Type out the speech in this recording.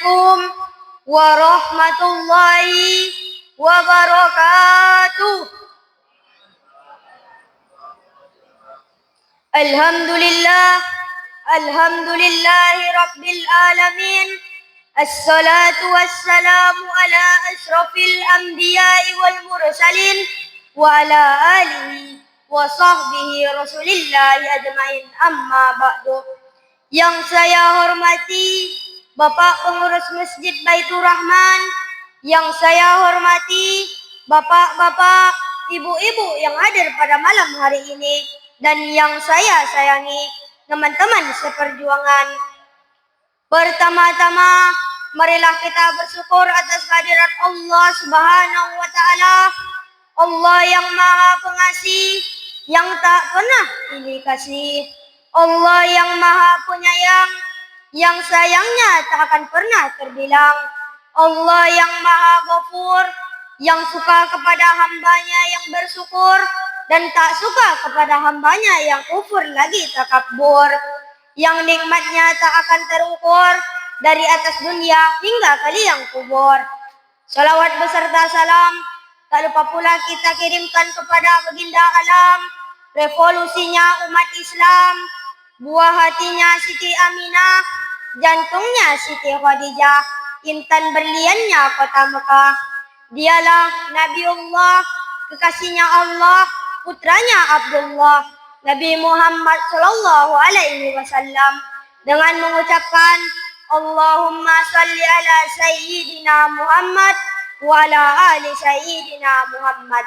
Assalamualaikum warahmatullahi wabarakatuh. Alhamdulillahi rabbil alamin. Assalatu wassalamu ala asrafil anbiya'i wal mursalin wa ala alihi wa sahbihi rasulillahi ajma'in, amma ba'du. Yang saya hormati Bapak Pengurus Masjid Baitur Rahman, yang saya hormati Bapak-bapak, Ibu-ibu yang hadir pada malam hari ini, dan yang saya sayangi teman-teman seperjuangan. Pertama-tama, marilah kita bersyukur atas kehadirat Allah Subhanahu wa Ta'ala, Allah yang Maha Pengasih, yang tak pernah pilih kasih, Allah yang Maha Penyayang, yang sayangnya tak akan pernah terbilang, Allah yang Maha Ghafur, yang suka kepada hambanya yang bersyukur dan tak suka kepada hambanya yang kufur lagi takabur, yang nikmatnya tak akan terukur dari atas dunia hingga ke liang kubur. Salawat beserta salam tak lupa pula kita kirimkan kepada baginda alam, revolusinya umat Islam, buah hatinya Siti Aminah, jantungnya Siti Khadijah, intan berliannya kota Mekah. Dialah Nabiullah, kekasihnya Allah, putranya Abdullah, Nabi Muhammad sallallahu alaihi wasallam, dengan mengucapkan Allahumma salli ala sayyidina Muhammad wa ala ali sayyidina Muhammad.